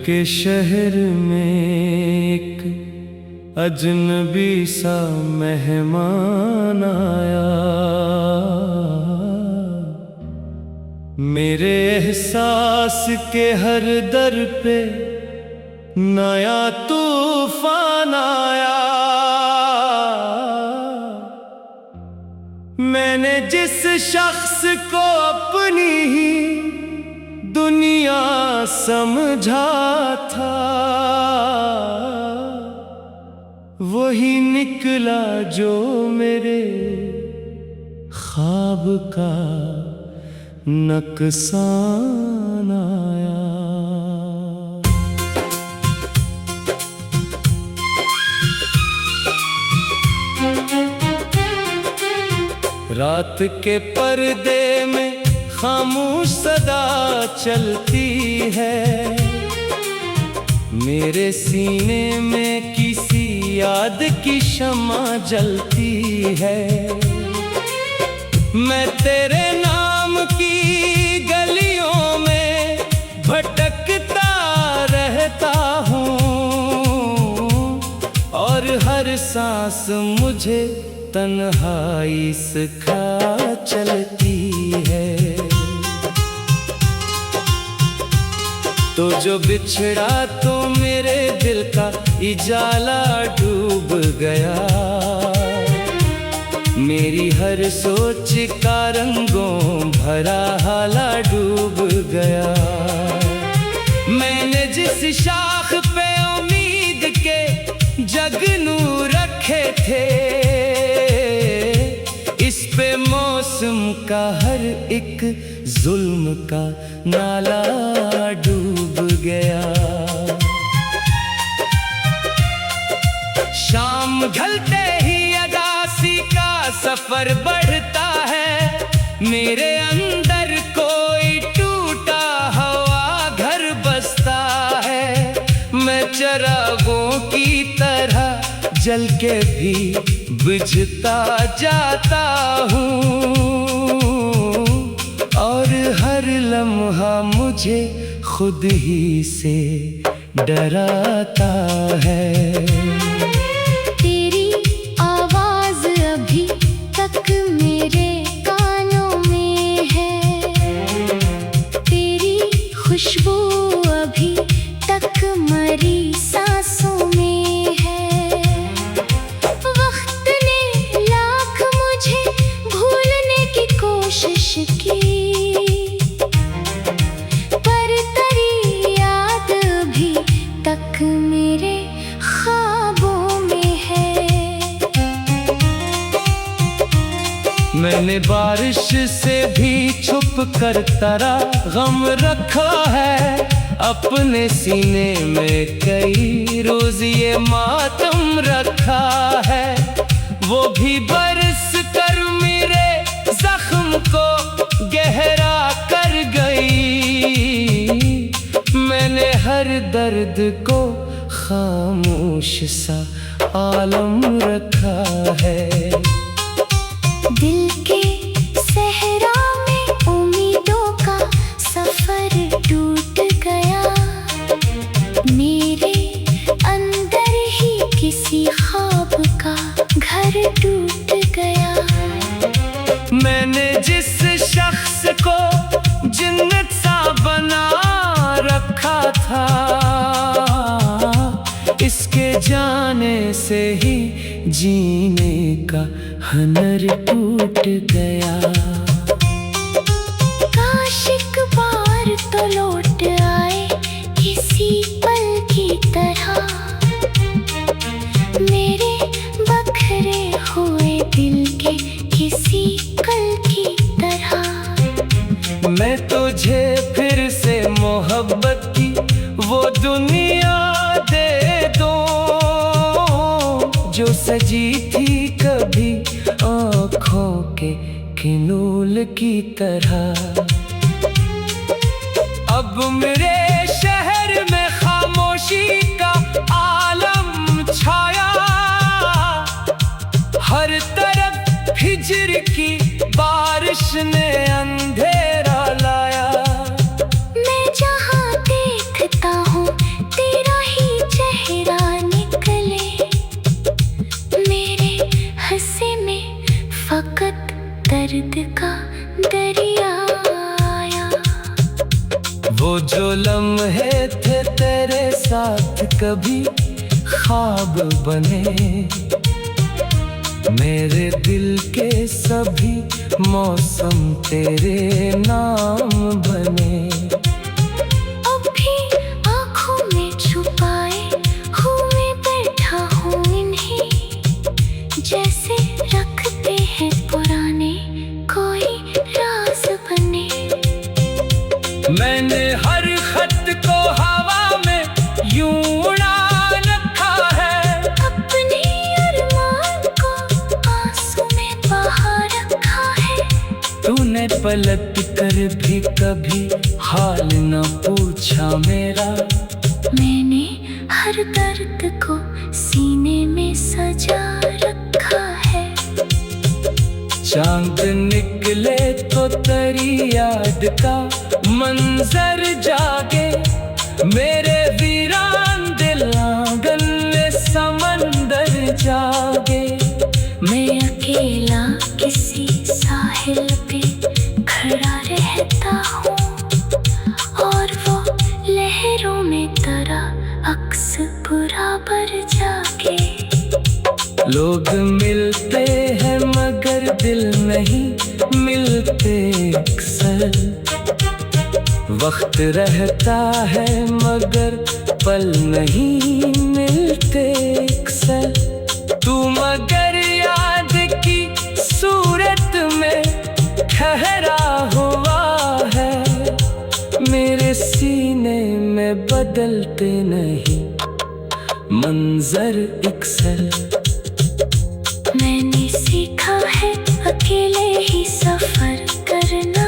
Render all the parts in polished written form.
के शहर में एक अजनबी सा मेहमान आया। मेरे एहसास के हर दर पे नया तूफान आया। मैंने जिस शख्स को अपनी ही दुनिया समझा था, वही निकला जो मेरे ख्वाब का नुकसान आया। रात के पर्दे में खामोश सदा चलती है। मेरे सीने में किसी याद की शम्मा जलती है। मैं तेरे नाम की गलियों में भटकता रहता हूँ, और हर सांस मुझे तन्हाई सिखा चलती है। तो जो बिछड़ा तो मेरे दिल का इजाला डूब गया। मेरी हर सोच का रंगों भरा हाला डूब गया। मैंने जिस शाख पे उम्मीद के जगनू रखे थे, इस पे मौसम का हर एक जुल्म का नाला डूब गया। शाम ढलते ही अगासी का सफर बढ़ता है। मेरे अंदर कोई टूटा हुआ घर बसता है। मैं चिरागों की तरह जल के भी बुझता जाता हूँ, और हर लम्हा मुझे खुद ही से डराता है। तेरी आवाज अभी तक मेरे कानों में है। तेरी खुशबू अभी तक मरी सांसों में है। वक्त ने लाख मुझे भूलने की कोशिश की, पर तेरी याद अभी तक मेरे ख्वाबों में है। मैंने बारिश से भी छुप कर तेरा गम रखा है। अपने सीने में कई रोज ये मातम रखा है। वो भी बरस कर मेरे जख्म को गहरा कर गई। मैंने हर दर्द को खामोश सा आलम रखा है। दिल के सहरा में उम्मीदों का सफर टूट गया। मेरे अंदर ही किसी ख्वाब का घर टूट गया। मैंने जिस शख्स को जन्नत सा बना रखा था, इसके जाने से ही जीने का हुनर टूट गया। काश एक बार तो लौट आए किसी पल की तरह। मेरे बखरे हुए दिल के किसी कल की तरह। मैं तुझे फिर से मोहब्बत की वो दुनिया दे दूं, जो सजी थी कभी आँखों के किनूल की तरह। अब मेरे शहर में खामोशी का आलम छाया। हर तरफ हिजर की बारिश ने अंधेरा लाया। मैं जहाँ देखता हूँ कभी ख्वाब बने। मेरे दिल के सभी मौसम तेरे नाम बने। अब भी आँखों में छुपाए हुए बैठा हूँ इन्हीं, जैसे रखते हैं पुराने कोई राज बने। मैंने हर खत को हवा में यूं उड़ा रखा है, अपने अरमान को आंसू में बहा रखा है। तूने पलट कर भी कभी हाल न पूछा मेरा। मैंने हर दर्द को सीने में सजा रखा है। चांद निकले तो तेरी याद का मंजर जागे। मेरे वीरान दिल आंगन में समंदर जागे। मैं अकेला किसी साहिल पे खड़ा रहता हूँ, और वो लहरों में तरह अक्स बराबर जागे। लोग मिलते हैं मगर दिल नहीं मिलते अक्सर। वक्त रहता है मगर पल नहीं मिलते अक्सर। तू मगर याद की सूरत में ठहरा हुआ है। मेरे सीने में बदलते नहीं मंजर अक्सर। मैंने सीखा है अकेले ही सफर करना।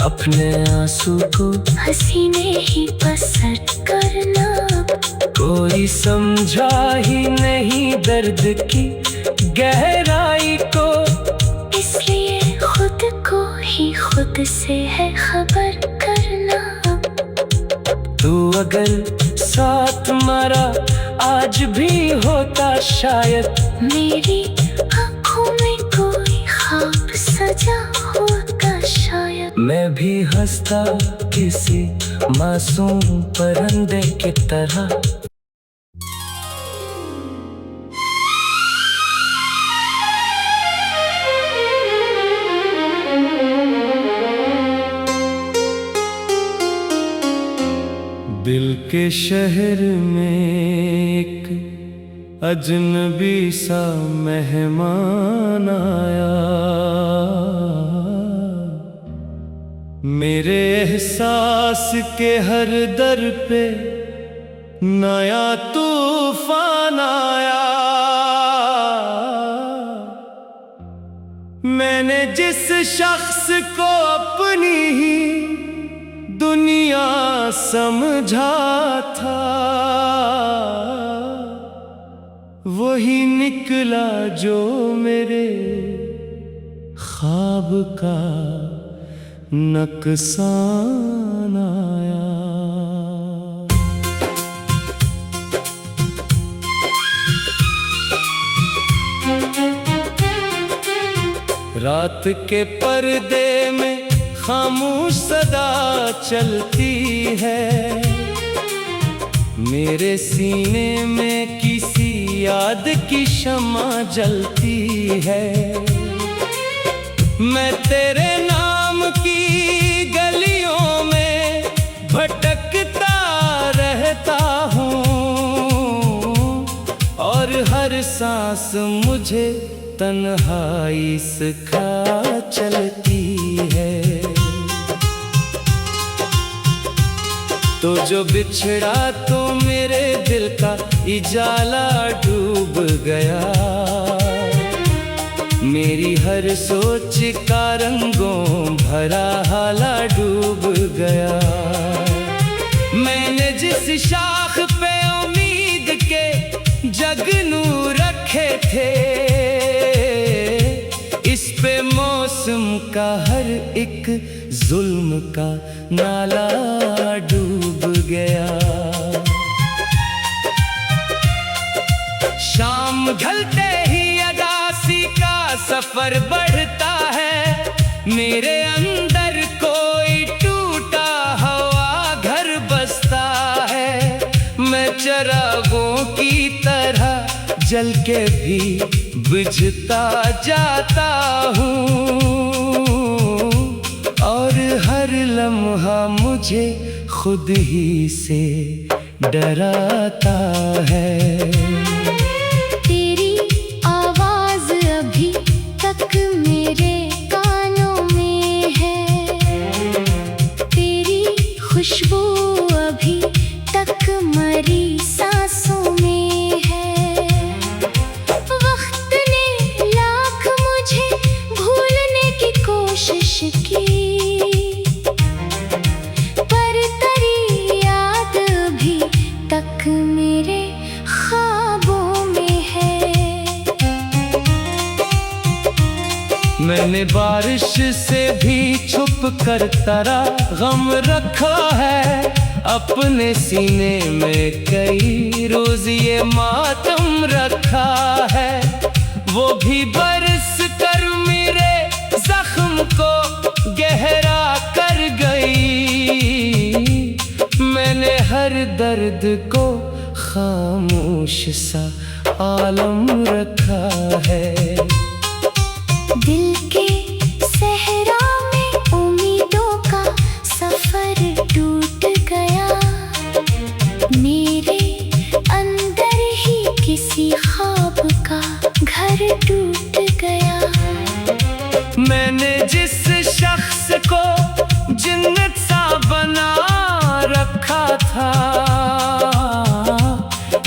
अपने आंसू को हंसी में ही बसर करना। कोई समझा ही नहीं दर्द की गहराई को। इसलिए खुद को ही खुद से है खबर करना। तू अगर साथ मरा आज भी होता शायद। मेरी आँखों में कोई ख्वाब सजा होता शायद। मैं भी हंसता किसी मासूम परिंदे की तरह। दिल के शहर में एक अजनबी सा मेहमान आया। मेरे एहसास के हर दर पे नया तूफान आया। मैंने जिस शख्स को अपनी ही दुनिया समझा था, वही निकला जो मेरे ख्वाब का नुकसान आया। रात के पर्दे में खामोश सदा चलती है। मेरे सीने में किसी याद की शम्मा जलती है। मैं तेरे नाम की गलियों में भटकता रहता हूँ, और हर सांस मुझे तन्हाई सिखा चलती है। तो जो बिछड़ा तो मेरे दिल का इजाला डूब गया। मेरी हर सोच का रंगों भरा हाला डूब गया। मैंने जिस शाख पे उम्मीद के जगनू रखे थे, इस पे मौसम का हर एक जुल्म का नाला डूब गया। शाम ढलते ही अदासी का सफर बढ़ता है। मेरे अंदर कोई टूटा हुआ घर बसता है। मैं चरा चिरागों की तरह जल के भी बुझता जाता हूँ, और हर लम्हा मुझे खुद ही से डराता है। तेरी आवाज अभी तक मेरे कानों में है, तेरी खुशबू अभी तक मरी सांसों में है। वक्त ने लाख मुझे भूलने की कोशिश की, पर तेरी याद अभी तक मेरे ख्वाबों में है। मैंने बारिश से भी छुप कर तेरा गम रखा है, अपने सीने में कई रोज ये मातम रखा है। वो भी बरस कर मेरे जख्म को गहरा कर गई, मैंने हर दर्द को खामोश सा आलम रखा है। दिल के सहरा में उम्मीदों का सफर टूट गया, मेरे अंदर ही किसी ख्वाब का घर टूट गया। मैंने जिस शख्स को जन्नत सा बना रखा था,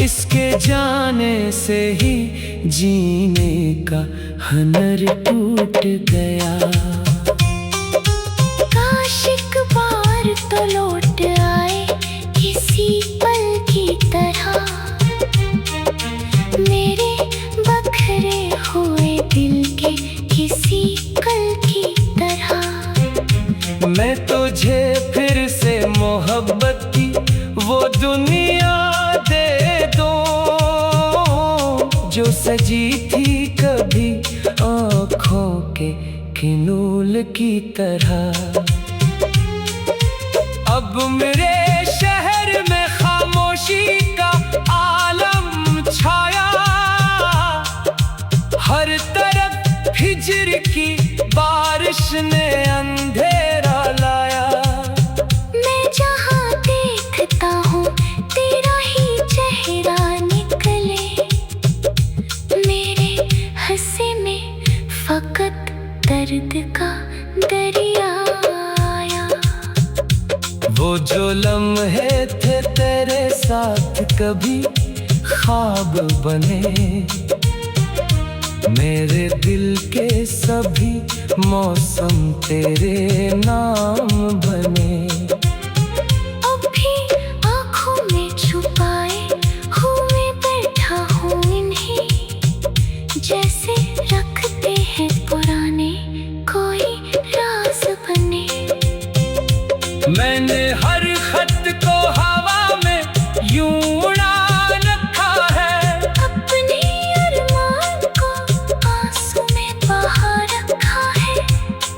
इसके जाने से ही जीने का हुनर टूट गया। काश एक बार तो लौट आए किसी पल की तरह, मेरे बखरे हुए दिल के किसी कल की तरह। मैं तुझे फिर से मोहब्बत की वो दुनिया दे दूं, जो सजी थी कभी आँखों के किनूल की तरह। अब मेरे शहर में खामोशी का आलम छाया, हर तरफ हिजर की बारिश ने अंधेरा लाया। मैं जहाँ देखता हूँ तेरा ही चेहरा निकले, मेरे हंसे में फकत दर्द का दरिया आया। वो जो लम्हे थे तेरे साथ कभी ख्वाब बने, मेरे दिल के सभी मौसम तेरे नाम बने। अब भी आँखों में छुपाए हुए बैठा हूँ इन्हीं, जैसे रखते हैं पुराने कोई राज बने। मैंने हर खत को हवा में यूं उड़ा रखा है, अपने अरमान को आंसू में बहा रखा है।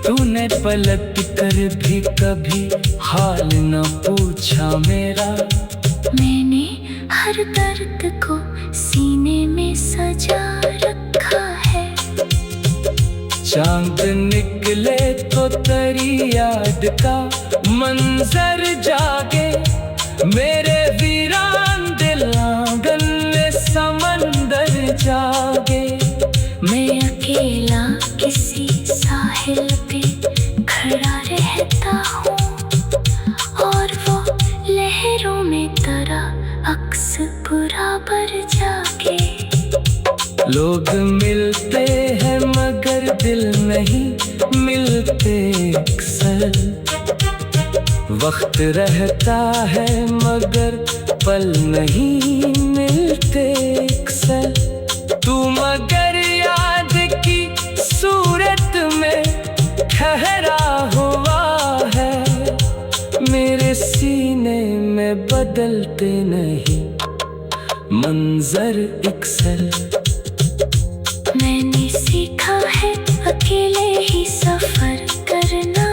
तूने पलट कर भी कभी हाल न पूछा मेरा, मैंने हर दर्द को सीने में सजा रखा है। चांद निकले तो तेरी याद का मंजर जागे, मेरे वीरान दिल आंगन में समंदर जागे। मैं अकेला किसी साहिल पे खड़ा रहता हूँ, और वो लहरों में तरह अक्स बराबर जागे। लोग मिलते हैं मगर दिल नहीं मिलते अक्सर, वक्त रहता है मगर पल नहीं मिलते अक्सर। तू मगर याद की सूरत में ठहरा हुआ है, मेरे सीने में बदलते नहीं मंजर अक्सर। मैंने सीखा है अकेले ही सफर करना,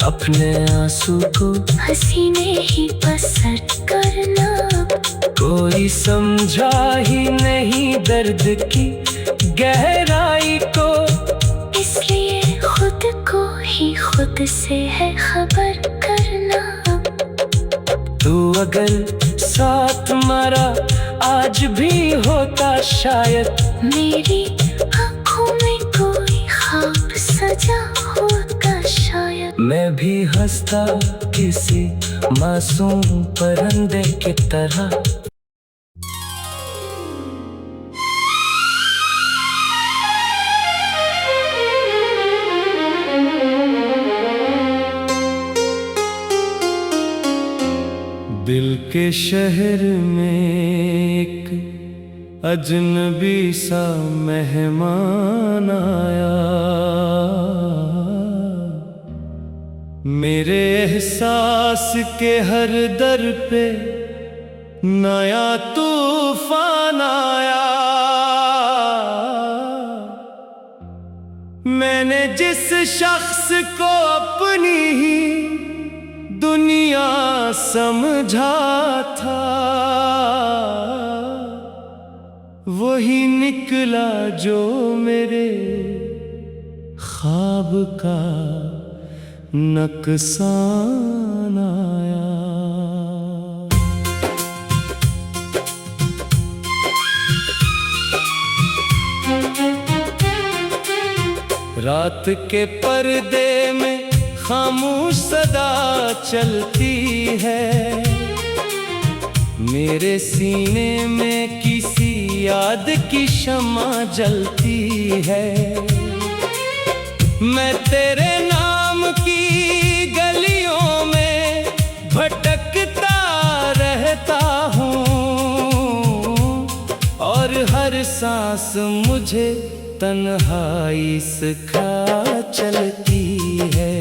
अपने आंसू को हंसी में ही बसर करना। कोई समझा ही नहीं दर्द की गहराई को, इसलिए खुद को ही खुद से है खबर करना। तू अगर साथ मरा आज भी होता शायद, मेरी आँखों में कोई ख्वाब सजा होता शायद। मैं भी हंसता किसी मासूम परिंदे की तरह। दिल के शहर में एक अजनबी सा मेहमान आया, मेरे एहसास के हर दर पे नया तूफान आया। मैंने जिस शख्स को अपनी ही दुनिया समझा था, वही निकला जो मेरे ख्वाब का नुकसान आया। रात के पर्दे में खामोश सदा चलती है, मेरे सीने में किसी याद की शम्मा जलती है। मैं तेरे नाम की गलियों में भटकता रहता हूँ, और हर सांस मुझे तन्हाई सिखा चलती है।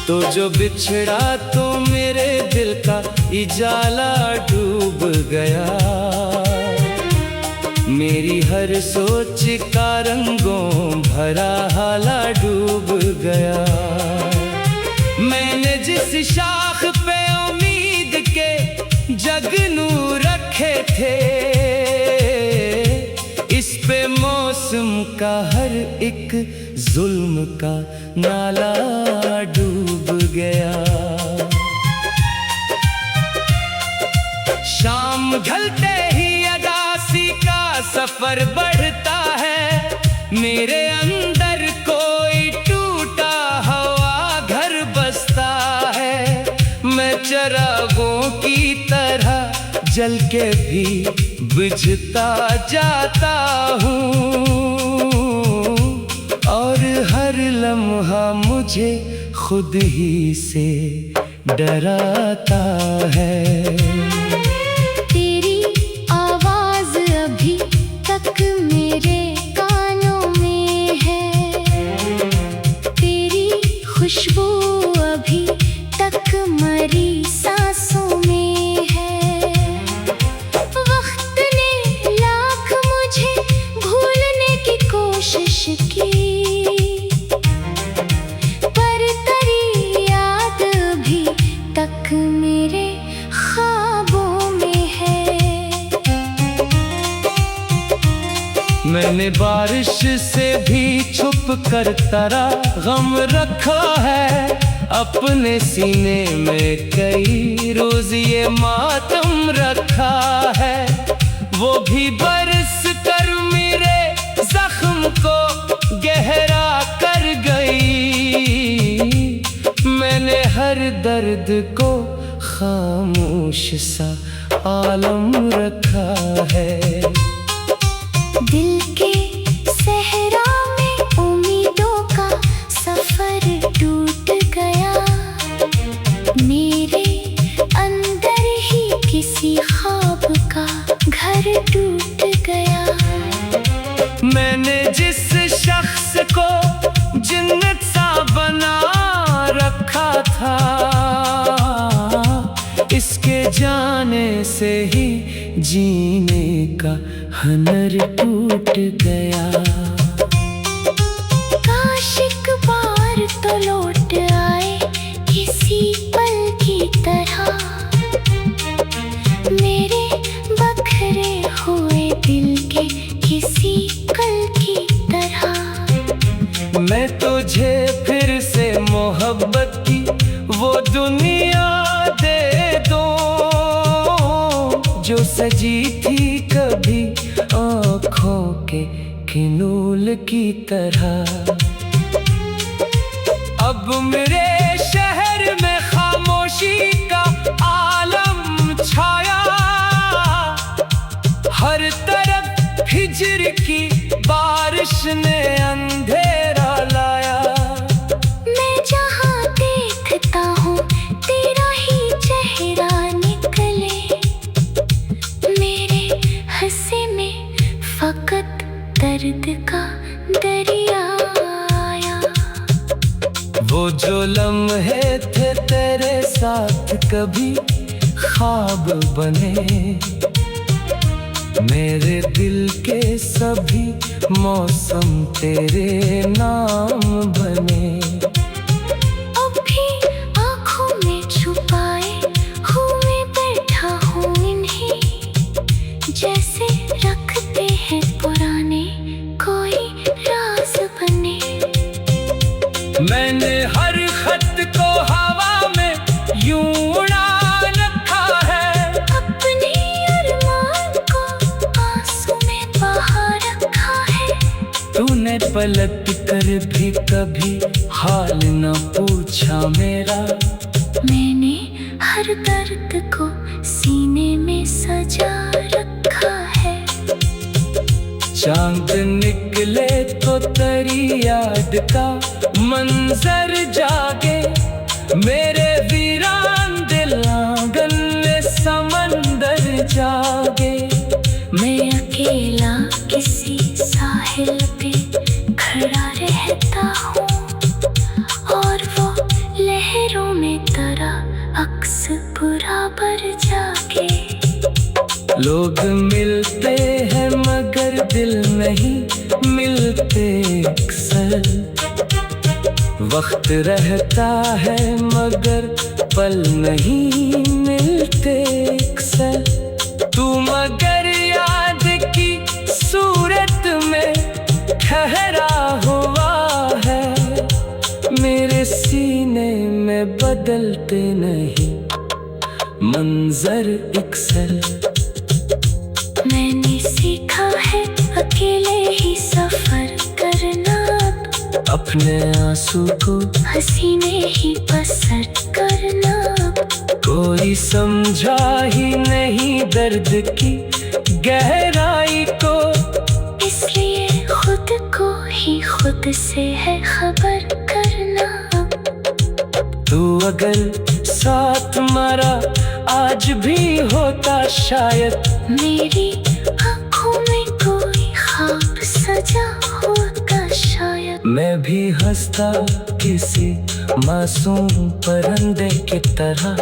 तो जो बिछड़ा तो मेरे दिल का इजाला डूब गया, मेरी हर सोच का रंगों भरा हाला डूब गया। मैंने जिस शाख पे उम्मीद के जगनू रखे थे, इस पे मौसम का हर एक जुल्म का नाला डूब गया। शाम ढलते ही अदासी का सफर बढ़ता है, मेरे अंदर कोई टूटा हवा घर बसता है। मैं चिरागों की तरह जल के भी बुझता जाता हूँ, और हर लम्हा मुझे खुद ही से डराता है। तेरी आवाज अभी तक मेरे कानों में है, तेरी खुशबू अभी तक मरी सांसों में है। वक्त ने लाख मुझे भूलने की कोशिश की, पर तेरी याद अभी तक मेरे ख्वाबों में है। मैंने बारिश से भी छुप कर तेरा गम रखा है, अपने सीने में कई रोज ये मातम रखा है। वो भी बरस कर मेरे जख्म को गहरा कर गई, मैंने हर दर्द को खामोश सा आलम रखा है। दिल के सहरा में उम्मीदों का सफर टूट गया, मेरे अंदर ही किसी ख्वाब का घर टूट गया। मैंने जिस शख्स को जन्नत सा बना रखा था, इसके जाने से ही जीने का हुनर टूट गया। काश एक बार तो लौट आए किसी पल की तरह, जो सजी थी कभी आँखों के किनूल की तरह, अब मेरे शहर में खामोशी का आलम छाया। हर तरफ हिज्र की बारिश ने अंधेरा लाया। मैं जहाँ देखता हूँ तेरा ही चेहरा निकले, मेरे हंसे में फकत दर्द का दरिया आया। वो जो लम्हे थे तेरे साथ कभी ख्वाब बने, मेरे दिल के सभी मौसम तेरे नाम बने। अब भी आँखों में छुपाए हुए बैठा हूँ इन्हें, जैसे रखते हैं पुराने कोई राज बने। मैंने हर खत को हवा में यूं उड़ा रखा है, अपने अरमान को आंसू में बहा रखा है। तूने पलट कर भी कभी हाल न पूछा मेरा। मैंने हर दर्द को सीने में सजा रखा है। चांद निकले तो तेरी याद का मंजर जागे, मेरे वीरान दिल आंगन में समंदर जागे। मैं अकेला किसी साहिल पे खड़ा रहता हूँ, और वो लहरों में तरह अक्स बराबर जागे। लोग मिलते हैं मगर दिल नहीं मिलते अक्सर, वक्त रहता है मगर पल नहीं मिलते अक्सर। तू मगर याद की सूरत में ठहरा हुआ है, मेरे सीने में बदलते नहीं मंजर अक्सर। मैंने सीखा है अकेले ही सफर करना, अपने आंसू को हंसी में ही बसर करना। कोई समझा ही नहीं दर्द की गहराई को, इसलिए खुद को ही खुद से है खबर करना। तू अगर साथ मरा आज भी होता शायद, मेरी आँखों में कोई ख्वाब सजा होता शायद। मैं भी हंसता किसी मासूम परिंदे की तरह।